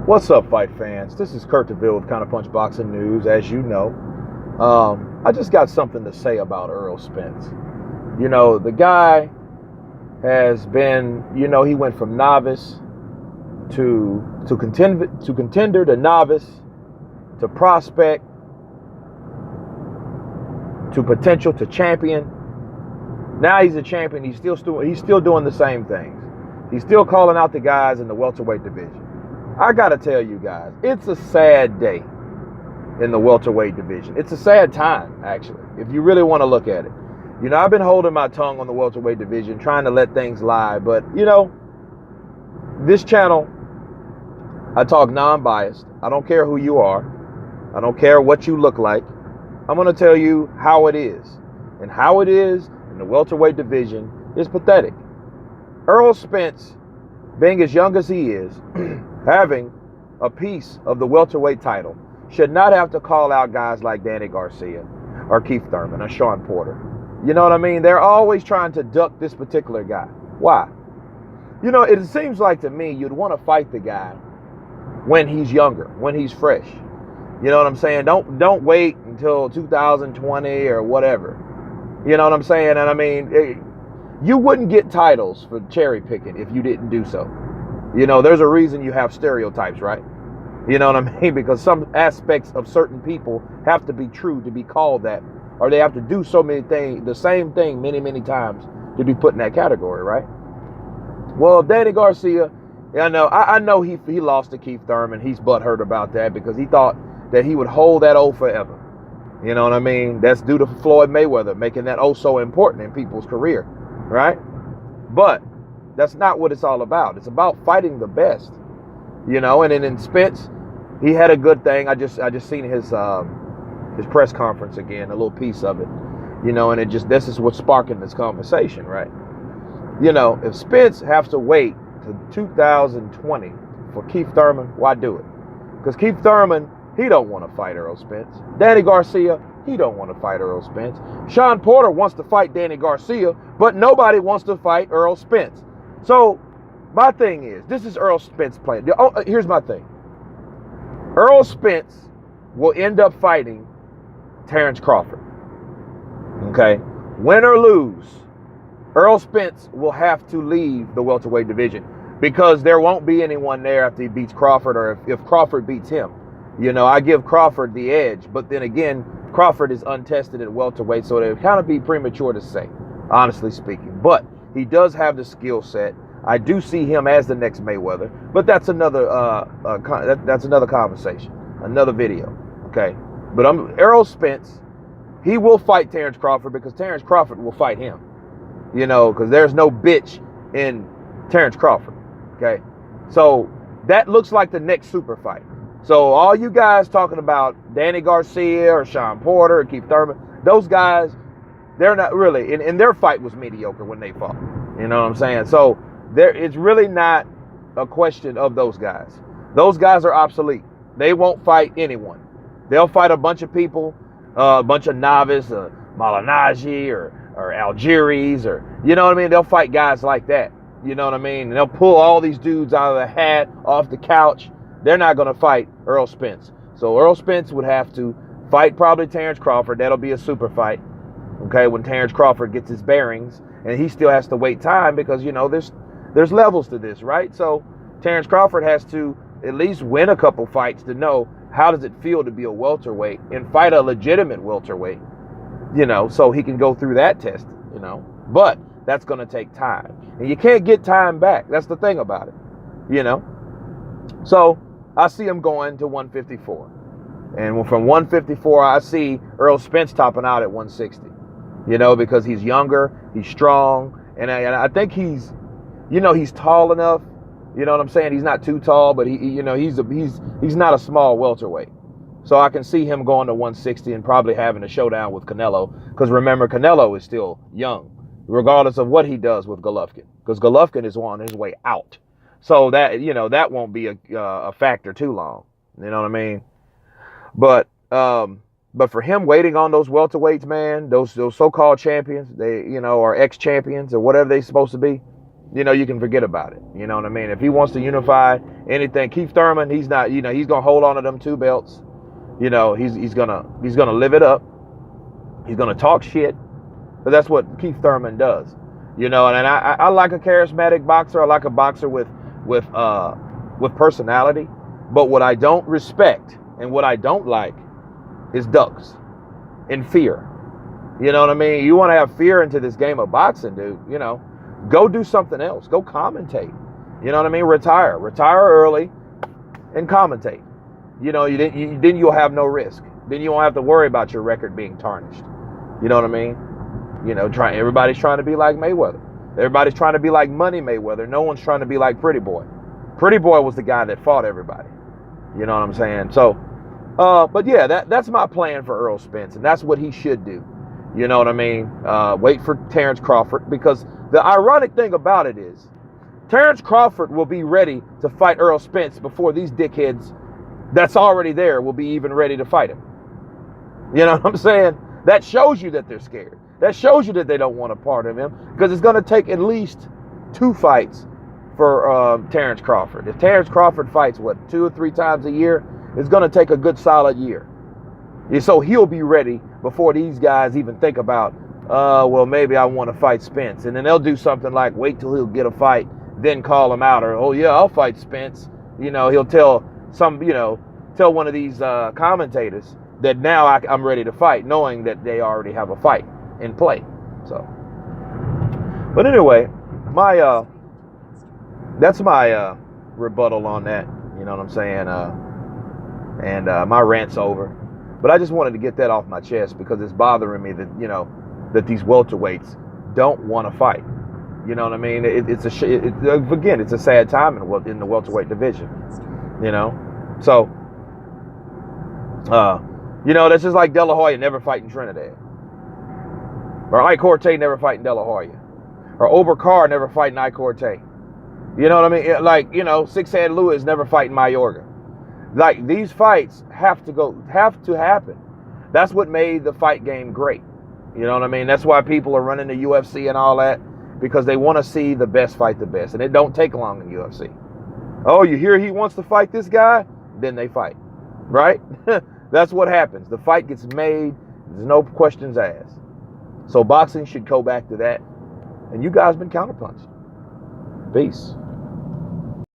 What's up, fight fans? This is Kurt DeVille with Counterpunch Boxing News. As you know, I just got something to say about Errol Spence. The guy has been, he went from novice to contender to novice to prospect to potential to champion. Now he's a champion. He's still doing the same things. He's still calling out the guys in the welterweight division. I got to tell you guys, it's a sad day in the welterweight division. It's a sad time, actually, if you really want to look at it. I've been holding my tongue on the welterweight division, trying to let things lie. But, this channel, I talk non-biased. I don't care who you are. I don't care what you look like. I'm going to tell you how it is. And how it is in the welterweight division is pathetic. Errol Spence, being as young as he is, having a piece of the welterweight title, should not have to call out guys like Danny Garcia or Keith Thurman or Sean Porter. You know what I mean? They're always trying to duck this particular guy. Why? It seems like to me you'd want to fight the guy when he's younger, when he's fresh. You know what I'm saying? Don't wait until 2020 or whatever. You know what I'm saying? And I mean, you wouldn't get titles for cherry picking if you didn't do so. There's a reason you have stereotypes, right? You know what I mean? Because some aspects of certain people have to be true to be called that, or they have to do so many things, the same thing many, many times to be put in that category, right? Well, Danny Garcia, I know he lost to Keith Thurman. He's butthurt about that because he thought that he would hold that O forever. You know what I mean? That's due to Floyd Mayweather making that O so important in people's career, right? But that's not what it's all about. It's about fighting the best, and then in Spence, he had a good thing. I just seen his press conference again, a little piece of it, and this is what's sparking this conversation, right? If Spence has to wait to 2020 for Keith Thurman, why do it? Because Keith Thurman, he don't want to fight Errol Spence. Danny Garcia, he don't want to fight Errol Spence. Sean Porter wants to fight Danny Garcia, but nobody wants to fight Errol Spence. So my thing is, this is Errol Spence playing. Here's my thing. Errol Spence will end up fighting Terrence Crawford. Okay? Win or lose, Errol Spence will have to leave the welterweight division because there won't be anyone there after he beats Crawford or if Crawford beats him. I give Crawford the edge, but then again, Crawford is untested at welterweight, so it would kind of be premature to say, honestly speaking. But he does have the skill set. I do see him as the next Mayweather, but that's another conversation, another video. Okay, but Errol Spence. He will fight Terrence Crawford because Terrence Crawford will fight him. Because there's no bitch in Terrence Crawford. Okay, so that looks like the next super fight. So all you guys talking about Danny Garcia or Sean Porter or Keith Thurman, those guys, they're not really, and their fight was mediocre when they fought. You know what I'm saying? So it's really not a question of those guys. Those guys are obsolete. They won't fight anyone. They'll fight a bunch of people, a bunch of novice, Malinaji or Algiers, or, you know what I mean? They'll fight guys like that. You know what I mean? And they'll pull all these dudes out of the hat, off the couch. They're not going to fight Errol Spence. So Errol Spence would have to fight probably Terrence Crawford. That'll be a super fight. Okay, when Terrence Crawford gets his bearings, and he still has to wait time because, there's levels to this, right? So Terrence Crawford has to at least win a couple fights to know how does it feel to be a welterweight and fight a legitimate welterweight, so he can go through that test, But that's going to take time. And you can't get time back. That's the thing about it, So I see him going to 154. And from 154, I see Errol Spence topping out at 160. Because he's younger, he's strong, and I think he's tall enough. You know what I'm saying? He's not too tall, but he's not a small welterweight. So I can see him going to 160 and probably having a showdown with Canelo. Because remember, Canelo is still young, regardless of what he does with Golovkin. Because Golovkin is on his way out. So that won't be a factor too long. You know what I mean? But for him waiting on those welterweights, man, those so-called champions, they, or ex-champions or whatever they're supposed to be, you can forget about it. You know what I mean? If he wants to unify anything, Keith Thurman, he's not, he's gonna hold on to them 2 belts. He's gonna live it up. He's gonna talk shit. But that's what Keith Thurman does. And I like a charismatic boxer. I like a boxer with personality. But what I don't respect and what I don't like is ducks and fear. You know what I mean? You want to have fear into this game of boxing, dude. Go do something else. Go commentate. You know what I mean? Retire early and commentate. Then you'll have no risk. Then you won't have to worry about your record being tarnished. You know what I mean? Everybody's trying to be like Mayweather. Everybody's trying to be like Money Mayweather. No one's trying to be like Pretty Boy. Pretty Boy was the guy that fought everybody. You know what I'm saying? So, but yeah, that's my plan for Earl Spence, and that's what he should do. You know what I mean? Wait for Terrence Crawford, because the ironic thing about it is Terrence Crawford will be ready to fight Earl Spence before these dickheads that's already there will be even ready to fight him. You know what I'm saying? That shows you that they're scared. That shows you that they don't want a part of him, because it's going to take at least 2 fights for Terrence Crawford. If Terrence Crawford fights, 2 or 3 times a year, it's going to take a good solid year. So he'll be ready before these guys even think about, well, maybe I want to fight Spence. And then they'll do something like wait till he'll get a fight, then call him out. Or, oh, yeah, I'll fight Spence. He'll tell one of these commentators that now I'm ready to fight, knowing that they already have a fight in play. So, but anyway, that's my rebuttal on that. You know what I'm saying? And my rant's over. But I just wanted to get that off my chest, because it's bothering me that that these welterweights don't want to fight. You know what I mean? It's a sad time in the welterweight division. So that's just like De La Hoya never fighting Trinidad, or Ike Corte never fighting De La Hoya, or Ober Carr never fighting Ike Corte. You know what I mean? Like, Six-Head Lewis never fighting Mayorga. Like, these fights have to happen. That's what made the fight game great. You know what I mean? That's why people are running the UFC and all that, because they want to see the best fight the best. And it don't take long in UFC. Oh, you hear he wants to fight this guy? Then they fight. Right? That's what happens. The fight gets made. There's no questions asked. So boxing should go back to that. And you guys been counterpunched. Peace.